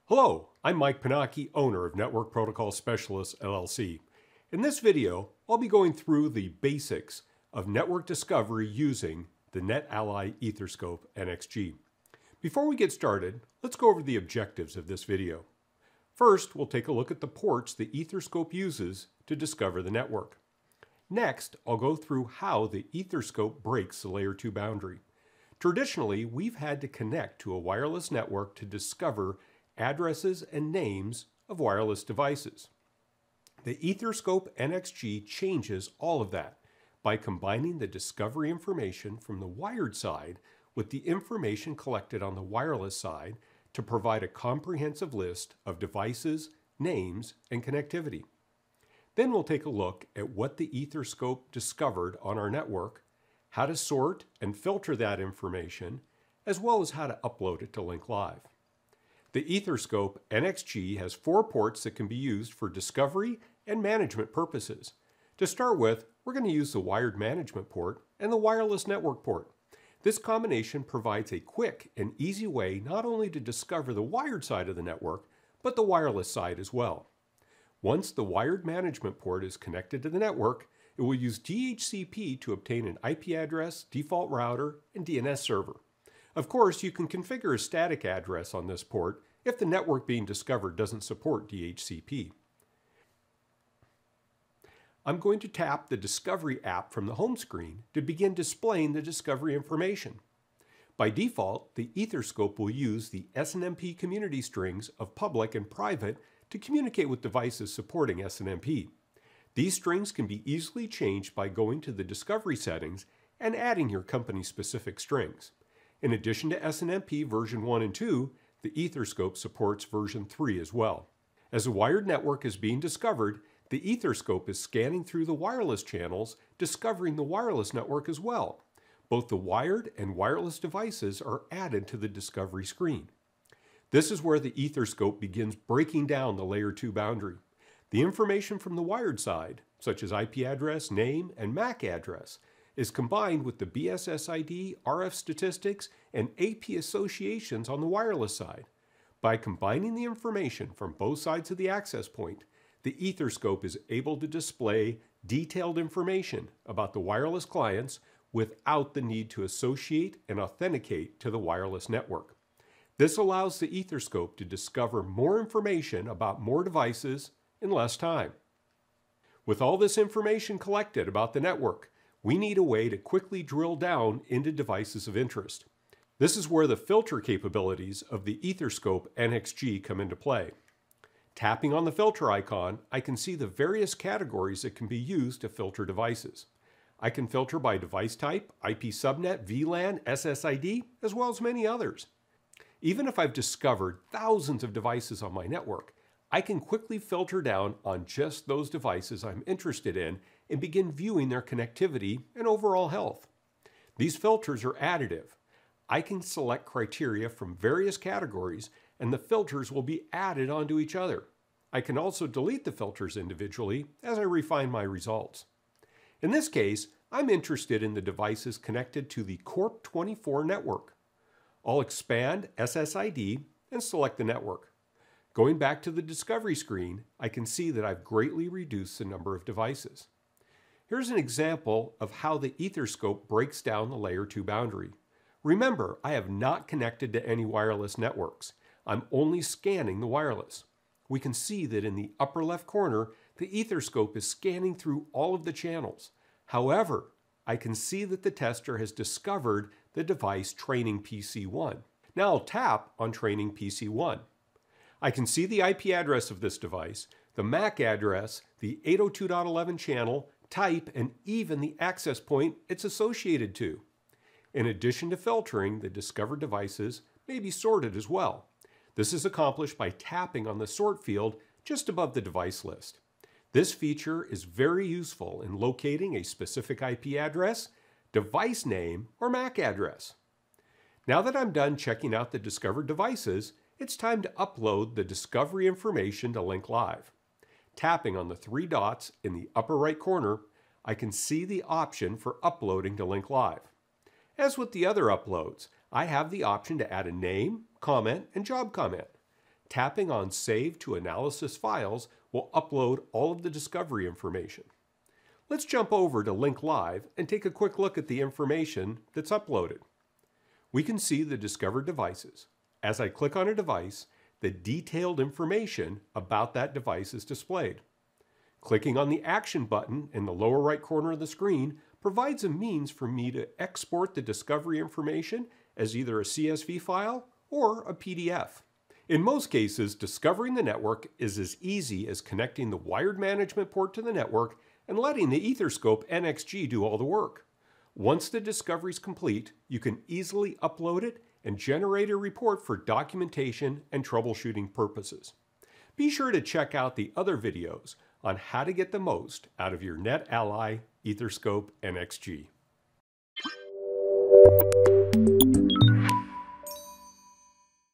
Hello, I'm Mike Panacki, owner of Network Protocol Specialists, LLC. In this video, I'll be going through the basics of network discovery using the netAlly EtherScope nXG. Before we get started, let's go over the objectives of this video. First, we'll take a look at the ports the EtherScope uses to discover the network. Next, I'll go through how the EtherScope breaks the Layer 2 boundary. Traditionally, we've had to connect to a wireless network to discover addresses and names of wireless devices. The EtherScope nXG changes all of that by combining the discovery information from the wired side with the information collected on the wireless side to provide a comprehensive list of devices, names, and connectivity. Then we'll take a look at what the EtherScope discovered on our network, how to sort and filter that information, as well as how to upload it to Link Live. The EtherScope nXG has 4 ports that can be used for discovery and management purposes. To start with, we're going to use the wired management port and the wireless network port. This combination provides a quick and easy way not only to discover the wired side of the network, but the wireless side as well. Once the wired management port is connected to the network, it will use DHCP to obtain an IP address, default router, and DNS server. Of course, you can configure a static address on this port if the network being discovered doesn't support DHCP. I'm going to tap the Discovery app from the home screen to begin displaying the discovery information. By default, the EtherScope will use the SNMP community strings of public and private to communicate with devices supporting SNMP. These strings can be easily changed by going to the Discovery settings and adding your company-specific strings. In addition to SNMP version 1 and 2, the EtherScope supports version 3 as well. As a wired network is being discovered, the EtherScope is scanning through the wireless channels, discovering the wireless network as well. Both the wired and wireless devices are added to the discovery screen. This is where the EtherScope begins breaking down the Layer 2 boundary. The information from the wired side, such as IP address, name, and MAC address, is combined with the BSSID, RF statistics, and AP associations on the wireless side. By combining the information from both sides of the access point, the EtherScope is able to display detailed information about the wireless clients without the need to associate and authenticate to the wireless network. This allows the EtherScope to discover more information about more devices in less time. With all this information collected about the network, we need a way to quickly drill down into devices of interest. This is where the filter capabilities of the EtherScope nXG come into play. Tapping on the filter icon, I can see the various categories that can be used to filter devices. I can filter by device type, IP subnet, VLAN, SSID, as well as many others. Even if I've discovered thousands of devices on my network, I can quickly filter down on just those devices I'm interested in and begin viewing their connectivity and overall health. These filters are additive. I can select criteria from various categories and the filters will be added onto each other. I can also delete the filters individually as I refine my results. In this case, I'm interested in the devices connected to the Corp24 network. I'll expand SSID and select the network. Going back to the discovery screen, I can see that I've greatly reduced the number of devices. Here's an example of how the EtherScope breaks down the Layer 2 boundary. Remember, I have not connected to any wireless networks. I'm only scanning the wireless. We can see that in the upper left corner, the EtherScope is scanning through all of the channels. However, I can see that the tester has discovered the device Training PC1. Now I'll tap on Training PC1. I can see the IP address of this device, the MAC address, the 802.11 channel, type, and even the access point it's associated to. In addition to filtering, the discovered devices may be sorted as well. This is accomplished by tapping on the sort field just above the device list. This feature is very useful in locating a specific IP address, device name, or MAC address. Now that I'm done checking out the discovered devices, it's time to upload the discovery information to Link Live. Tapping on the 3 dots in the upper right corner, I can see the option for uploading to Link Live. As with the other uploads, I have the option to add a name, comment, and job comment. Tapping on Save to Analysis Files will upload all of the discovery information. Let's jump over to Link Live and take a quick look at the information that's uploaded. We can see the discovered devices. As I click on a device, the detailed information about that device is displayed. Clicking on the Action button in the lower right corner of the screen provides a means for me to export the discovery information as either a CSV file or a PDF. In most cases, discovering the network is as easy as connecting the wired management port to the network and letting the EtherScope nXG do all the work. Once the discovery is complete, you can easily upload it and generate a report for documentation and troubleshooting purposes. Be sure to check out the other videos on how to get the most out of your netAlly EtherScope nXG.